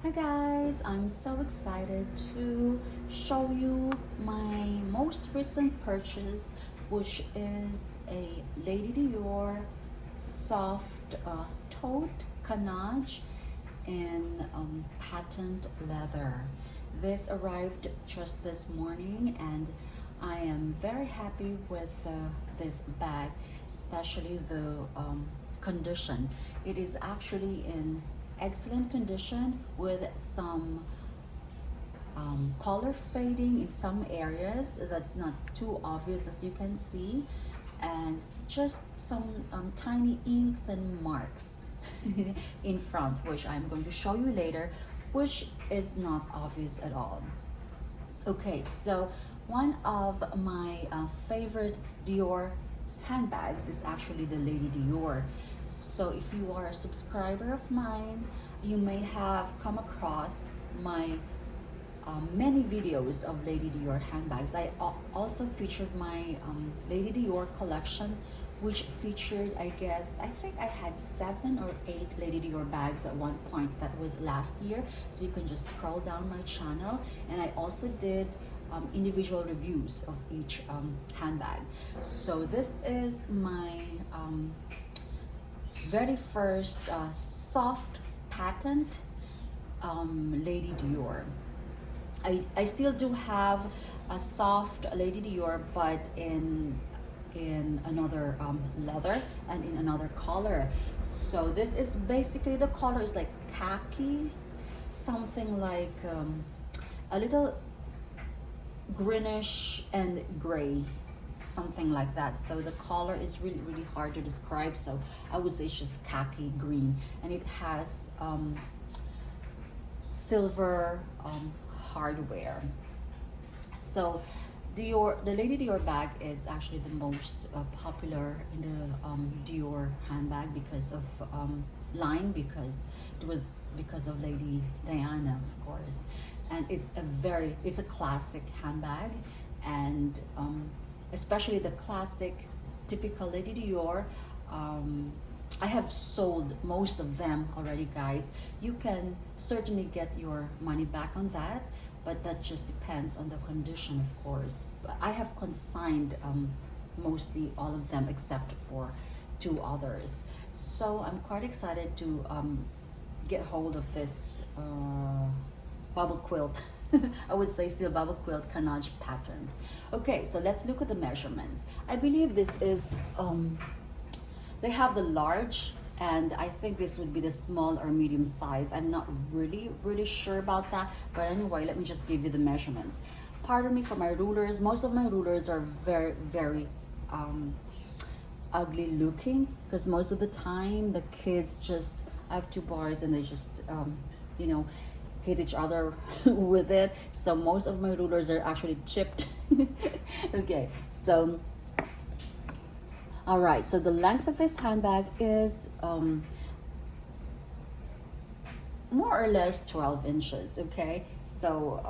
Hi guys, I'm so excited to show you my most recent purchase, which is a Lady Dior soft toed Cannage in patent leather. This arrived just this morning and I am very happy with this bag, especially the condition. It is actually in excellent condition with some color fading in some areas that's not too obvious, as you can see, and just some tiny inks and marks in front, which I'm going to show you later, which is not obvious at all. Okay, so one of my favorite Dior handbags is actually the Lady Dior. So if you are a subscriber of mine, you may have come across my many videos of Lady Dior handbags. I also featured my Lady Dior collection, which featured, I think I had 7 or 8 Lady Dior bags at one point. That was last year. So you can just scroll down my channel. And I also did individual reviews of each handbag. So this is my very first soft patent Lady Dior. I still do have a soft Lady Dior, but in another leather and in another color. So this is basically, the color is like khaki, something like a little greenish and gray, something like that. So the color is really hard to describe, so I would say it's just khaki green, and it has silver hardware. So the Lady Dior bag is actually the most popular in the Dior handbag because of line, because it was because of Lady Diana, of course. And it's a classic handbag, and especially the classic typical Lady Dior. I have sold most of them already, guys. You can certainly get your money back on that, but that just depends on the condition, of course. But I have consigned mostly all of them except for 2 others. So I'm quite excited to get hold of this bubble quilt. I would say still bubble quilt Cannage pattern. Okay, so let's look at the measurements. I believe this is they have the large, and I think this would be the small or medium size. I'm not really sure about that, but anyway, let me just give you the measurements. Pardon me for my rulers. Most of my rulers are very ugly looking, because most of the time the kids just have 2 bars and they just you know, hit each other with it. So most of my rulers are actually chipped. Okay, so all right, so the length of this handbag is more or less 12 inches. Okay, so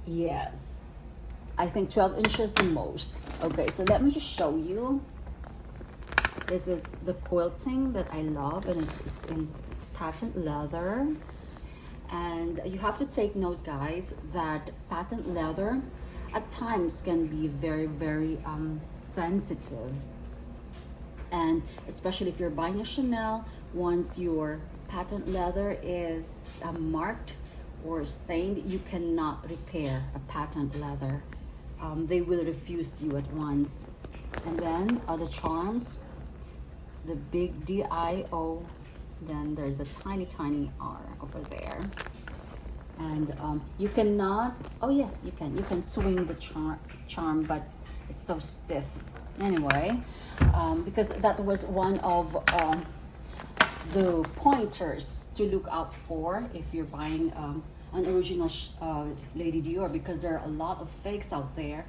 yes, I think 12 inches the most. Okay, so let me just show you. This is the quilting that I love, and it's in patent leather. And you have to take note, guys, that patent leather at times can be very sensitive, and especially if you're buying a Chanel, once your patent leather is marked or stained, you cannot repair a patent leather. They will refuse you at once. And then other charms, the big DIO, then there's a tiny R over there. And you cannot, oh yes, you can swing the charm, but it's so stiff. Anyway, because that was one of the pointers to look out for if you're buying an original Lady Dior, because there are a lot of fakes out there.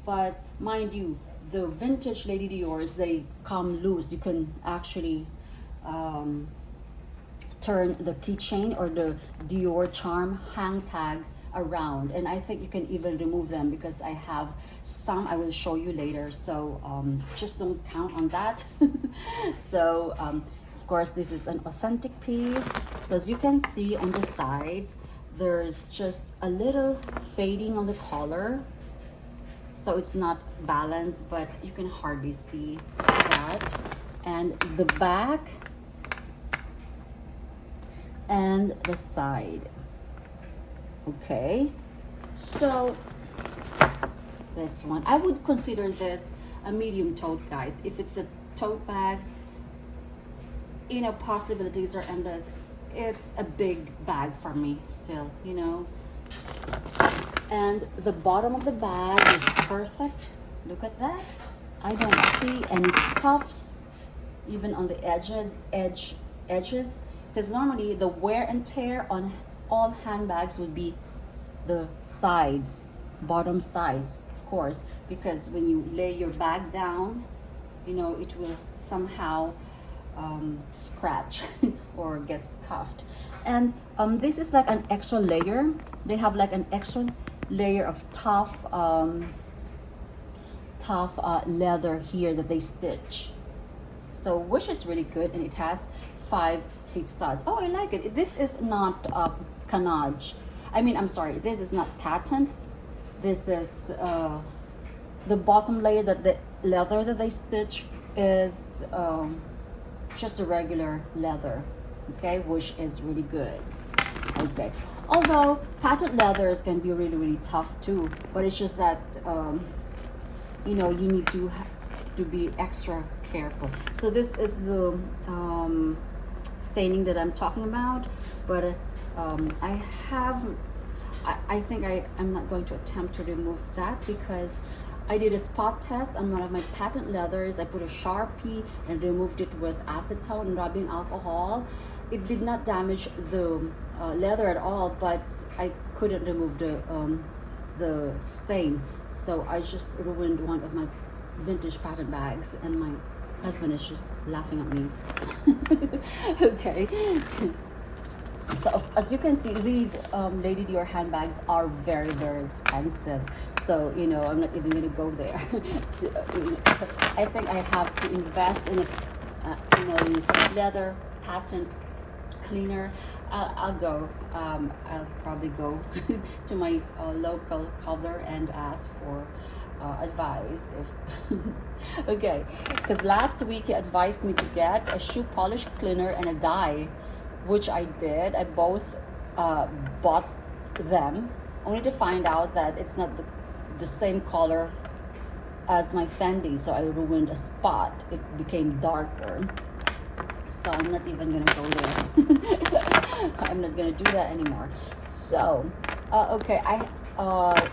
But mind you, the vintage Lady Diors, they come loose. You can actually turn the keychain or the Dior charm hang tag around, and I think you can even remove them, because I have some I will show you later. So just don't count on that. So course, this is an authentic piece. So as you can see on the sides, there's just a little fading on the collar. So it's not balanced, but you can hardly see that. And the back and the side. Okay, so this one, I would consider this a medium tote, guys. If it's a tote bag, you know, possibilities are endless. It's a big bag for me still, you know. And the bottom of the bag is perfect. Look at that. I don't see any scuffs even on the edges, because normally the wear and tear on all handbags would be the sides, bottom sides, of course, because when you lay your bag down, you know, it will somehow scratch or get scuffed. And this is like an extra layer. They have like an extra layer of tough leather here that they stitch, so which is really good. And it has 5 feet studs. Oh, I like it. This is not Cannage. I mean, I'm sorry, this is not patent. This is the bottom layer, that the leather that they stitch is just a regular leather, okay, which is really good. Okay, although patent leathers can be really, really tough too, but it's just that you know, you need to be extra careful. So this is the staining that I'm talking about, but I think I'm not going to attempt to remove that, because I did a spot test on one of my patent leathers. I put a Sharpie and removed it with acetone and rubbing alcohol. It did not damage the leather at all, but I couldn't remove the stain. So I just ruined one of my vintage patent bags, and my husband is just laughing at me. Okay. So as you can see, these Lady Dior handbags are very, very expensive. So, you know, I'm not even going to go there. I think I have to invest in a, you know, leather patent cleaner. I'll go. I'll probably go to my local color and ask for advice. If okay, because last week he advised me to get a shoe polish cleaner and a dye, which I did. I both bought them, only to find out that it's not the same color as my Fendi, so I ruined a spot. It became darker. So I'm not even gonna go there. I'm not gonna do that anymore. So, okay,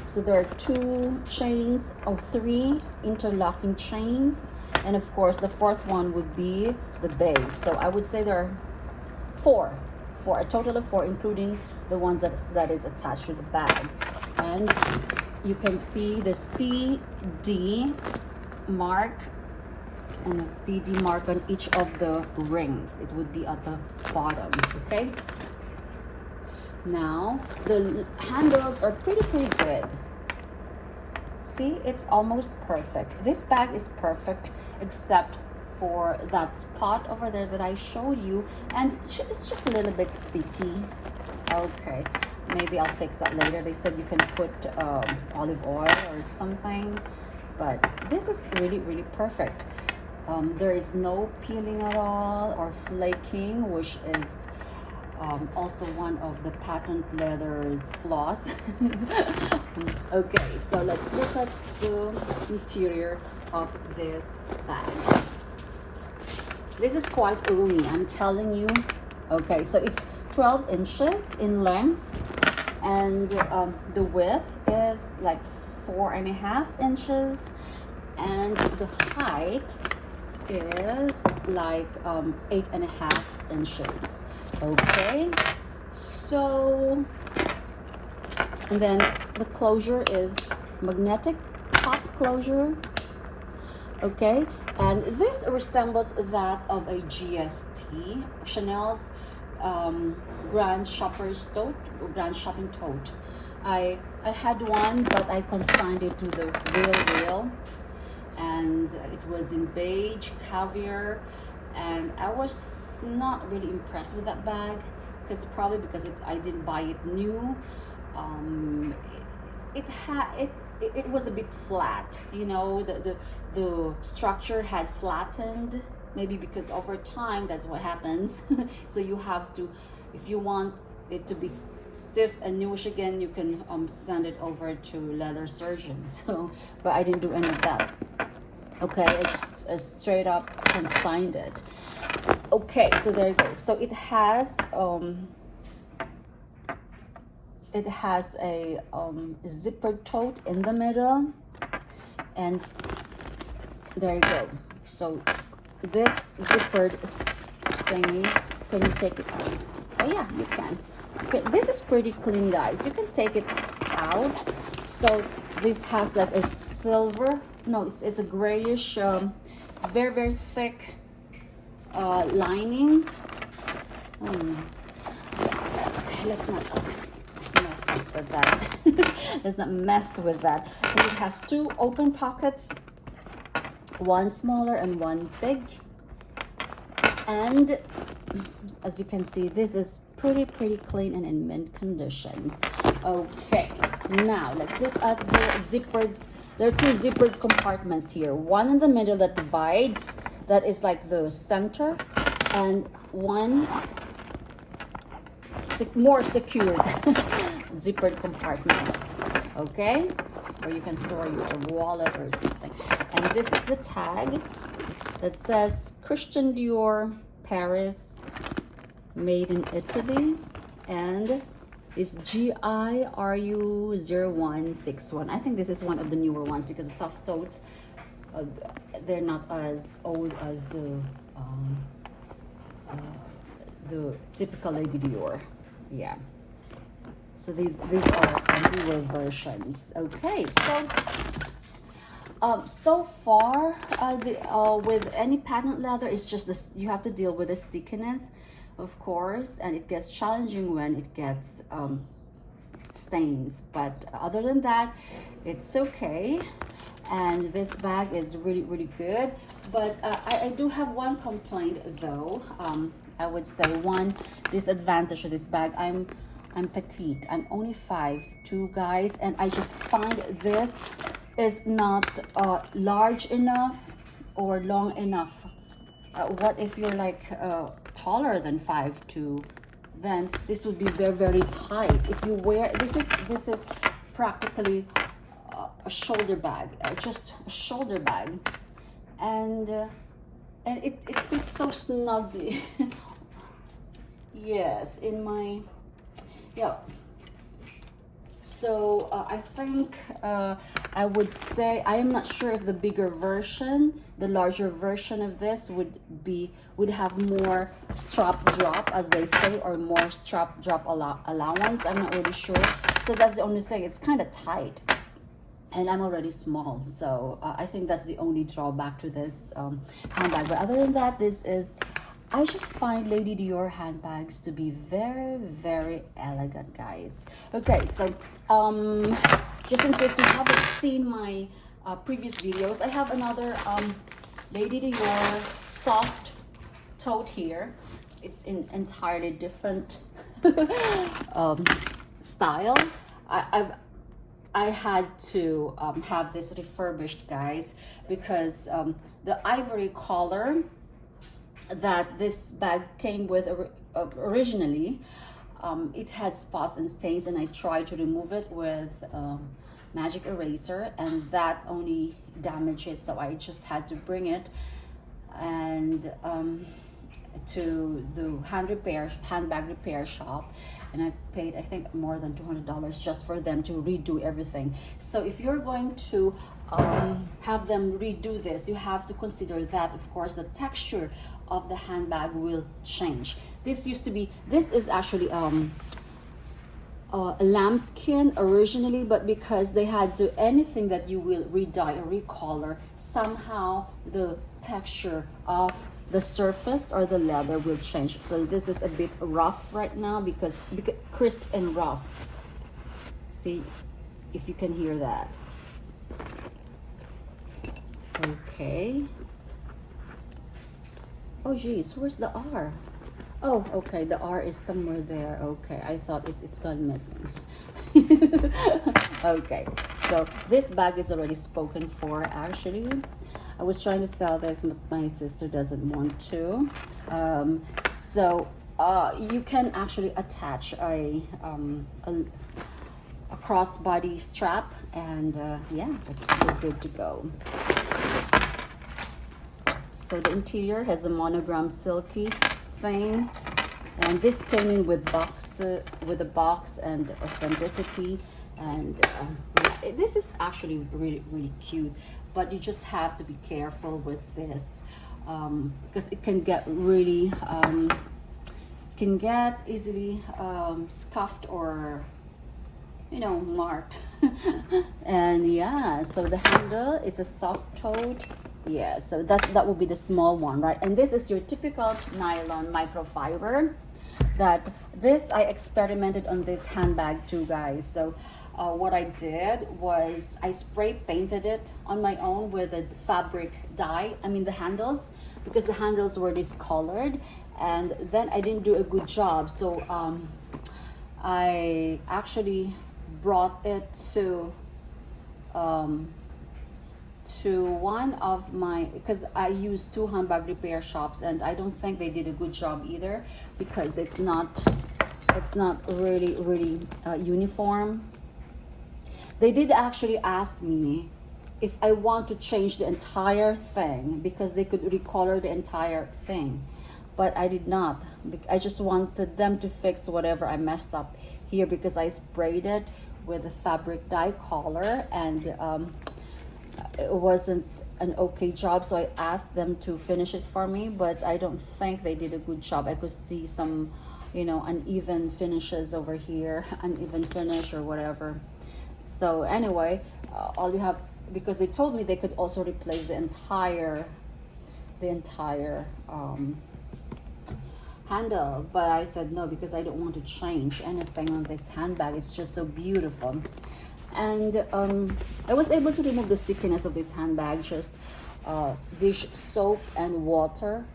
so there are 2 chains, or 3 interlocking chains, and of course the 4th one would be the base. So I would say there are 4, a total of 4, including the ones that is attached to the bag. And you can see the CD mark and a CD mark on each of the rings. It would be at the bottom. Okay, now the handles are pretty good. See, it's almost perfect. This bag is perfect except for that spot over there that I showed you, and it's just a little bit sticky. Okay, maybe I'll fix that later. They said you can put olive oil or something, but this is really perfect. There is no peeling at all or flaking, which is also one of the patent leather's flaws. Okay, so let's look at the interior of this bag. This is quite roomy, I'm telling you. Okay, so it's 12 inches in length, and the width is like 4.5 inches, and the height is like 8.5 inches. Okay, so, and then the closure is magnetic top closure. Okay, and this resembles that of a GST, Chanel's grand shopper's tote, grand shopping tote. I had one, but I consigned it to the Real, and it was in beige, caviar, and I was not really impressed with that bag, because probably because I didn't buy it new. It was a bit flat, you know, the structure had flattened, maybe because over time that's what happens. So you have to, if you want it to be stiff and newish again, you can send it over to leather surgeons. So, but I didn't do any of that. Okay, I just straight up consigned it. Okay, so there you go. So it has a zippered tote in the middle, and there you go. So this zippered thingy, can you take it out? Oh yeah, you can. Okay, this is pretty clean, guys. You can take it out. So this has like a silver, no, it's a grayish, very, very thick lining. Okay, let's not mess up with that. Let's not mess with that. And it has two open pockets, one smaller and one big. And as you can see, this is pretty clean and in mint condition. Okay, now let's look at the zippered. There are two zippered compartments here. One in the middle that divides, that is like the center, and one more secured zippered compartment. Okay, where you can store your wallet or something. And this is the tag that says Christian Dior, Paris, made in Italy, and is GIRU0161. I think this is one of the newer ones, because the soft totes, they're not as old as the typical Lady Dior. Yeah. So these are newer versions. Okay, so so far with any patent leather, it's just this, you have to deal with the stickiness, of course, and it gets challenging when it gets stains, but other than that, it's okay. And this bag is really good, but I do have one complaint though. I would say one disadvantage of this bag. I'm petite. I'm only 5'2", guys, and I just find this is not large enough or long enough. What if you're like taller than 5'2"? Then this would be very tight. If you wear this is practically a shoulder bag, just a shoulder bag, and it fits so snugly. Yes, in my, yeah. So I think I would say, I am not sure if the bigger version, the larger version of this would have more strap drop, as they say, or more strap drop allowance. I'm not really sure. So that's the only thing. It's kind of tight, and I'm already small, so I think that's the only drawback to this handbag. But other than that, I just find Lady Dior handbags to be very elegant, guys. Okay, so just in case you haven't seen my previous videos, I have another Lady Dior soft tote here. It's in entirely different style. I had to have this refurbished, guys, because the ivory collar that this bag came with originally, it had spots and stains, and I tried to remove it with magic eraser, and that only damaged it. So I just had to bring it and to the handbag repair shop, and I paid, I think, more than $200 just for them to redo everything. So if you're going to have them redo this, you have to consider that, of course, the texture of the handbag will change. This is actually lambskin originally, but because they had to, anything that you will re-dye or recolor, somehow the texture of the surface or the leather will change. So this is a bit rough right now, because crisp and rough. See if you can hear that. Okay, Oh geez, where's the R? Oh, okay, the R is somewhere there. Okay, I thought it's gone missing. Okay, so this bag is already spoken for actually. I was trying to sell this, but my sister doesn't want to. So you can actually attach a crossbody strap, and yeah, that's good to go. So the interior has a monogram silky thing, and this came in with with a box and authenticity, and yeah, this is actually really cute, but you just have to be careful with this because it can get really easily scuffed or marked. And yeah, so the handle is a soft toed. Yeah, so that will be the small one, right? And this is your typical nylon microfiber. That this I experimented on this handbag too, guys. So what I did was I spray painted it on my own with a fabric dye. I mean the handles, because the handles were discolored, and then I didn't do a good job. So I actually brought it to one of my, because I use 2 handbag repair shops, and I don't think they did a good job either, because it's not really uniform. They did actually ask me if I want to change the entire thing, because they could recolor the entire thing, but I did not. I just wanted them to fix whatever I messed up here, because I sprayed it with a fabric dye color, and it wasn't an okay job, so I asked them to finish it for me, but I don't think they did a good job. I could see some uneven finishes over here, uneven finish or whatever. So anyway, all you have, because they told me they could also replace the entire handle, but I said no, because I don't want to change anything on this handbag. It's just so beautiful. And I was able to remove the stickiness of this handbag, just dish soap and water,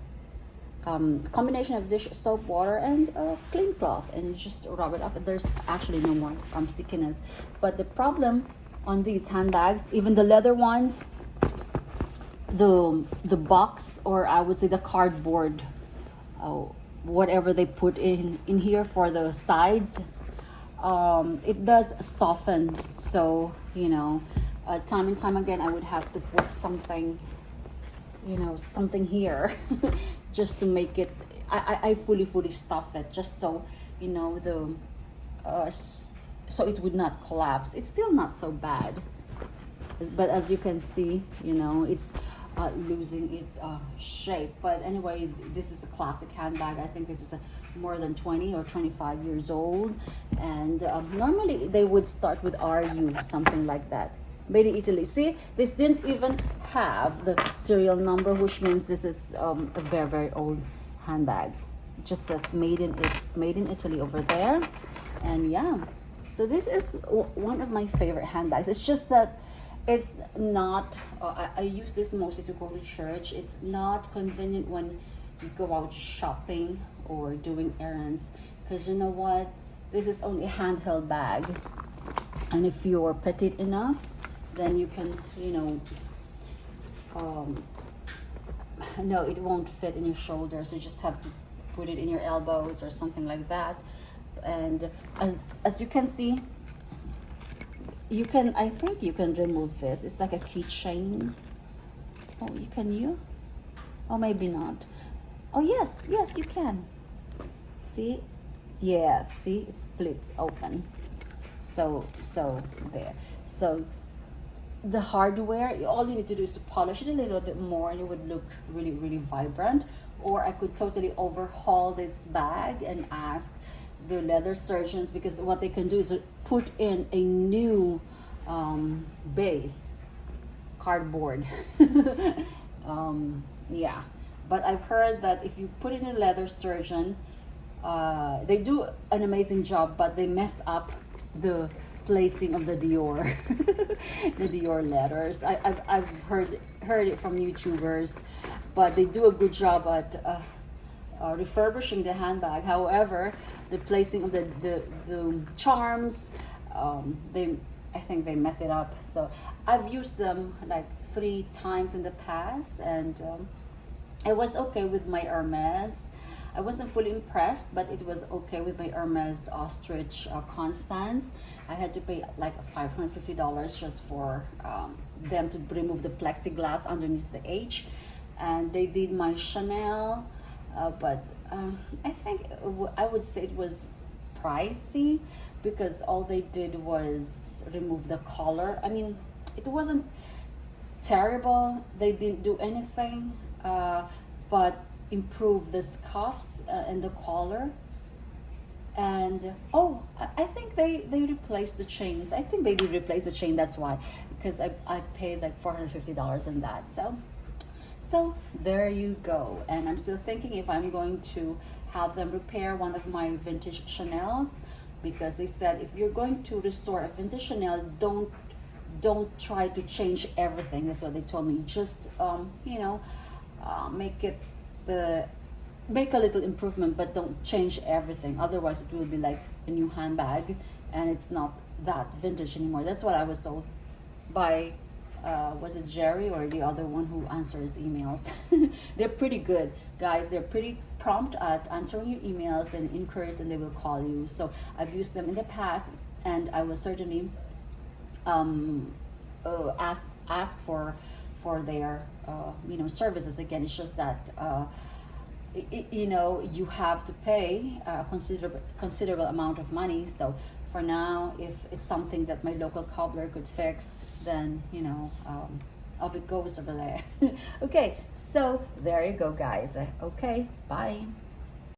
combination of dish soap, water, and clean cloth, and just rub it off. There's actually no more stickiness. But the problem on these handbags, even the leather ones, the box, or I would say the cardboard, whatever they put in here for the sides, it does soften. So time and time again I would have to put something something here just to make it, I fully stuff it, just so so it would not collapse. It's still not so bad, but as you can see, it's losing its shape. But anyway, this is a classic handbag. I think this is more than 20 or 25 years old, and normally they would start with RU, something like that, made in Italy. See, this didn't even have the serial number, which means this is a very old handbag. It just says made in Italy over there. And yeah, so this is one of my favorite handbags. It's just that it's not I use this mostly to go to church. It's not convenient when you go out shopping or doing errands, because you know what, this is only a handheld bag, and if you're petite enough, then you can no, it won't fit in your shoulders. You just have to put it in your elbows or something like that. And as you can see, I think you can remove this. It's like a keychain. Oh, oh, maybe not. Oh yes, you can. See? Yeah, see, it splits open. So there. So the hardware, all you need to do is to polish it a little bit more, and it would look really vibrant. Or I could totally overhaul this bag and ask the leather surgeons, because what they can do is put in a new base, cardboard. Yeah, but I've heard that if you put in a leather surgeon, they do an amazing job, but they mess up the placing of the Dior, the Dior letters. I've heard it from YouTubers, but they do a good job at refurbishing the handbag. However, the placing of the charms, I think they mess it up. So I've used them like 3 times in the past, and I was okay with my Hermes. I wasn't fully impressed, but it was okay with my Hermes Ostrich Constance. I had to pay like $550 just for them to remove the plexiglass underneath the H. And they did my Chanel, but I think I would say it was pricey because all they did was remove the collar. I mean, it wasn't terrible. They didn't do anything, but improve the cuffs and the collar. And oh, I think they replaced the chains. I think they did replace the chain. That's why, because I paid like $450 in that. So there you go. And I'm still thinking if I'm going to have them repair one of my vintage Chanels, because they said if you're going to restore a vintage Chanel, don't try to change everything. That's what they told me. Just you know, make a little improvement, but don't change everything. Otherwise, it will be like a new handbag, and it's not that vintage anymore. That's what I was told by was it Jerry or the other one who answers emails? They're pretty good, guys. They're pretty prompt at answering your emails and inquiries, and they will call you. So I've used them in the past, and I will certainly ask for their you know, services again. It's just that you know, you have to pay a considerable amount of money. So for now, if it's something that my local cobbler could fix, then you know, off it goes over there. Okay, so there you go, guys. Okay, bye.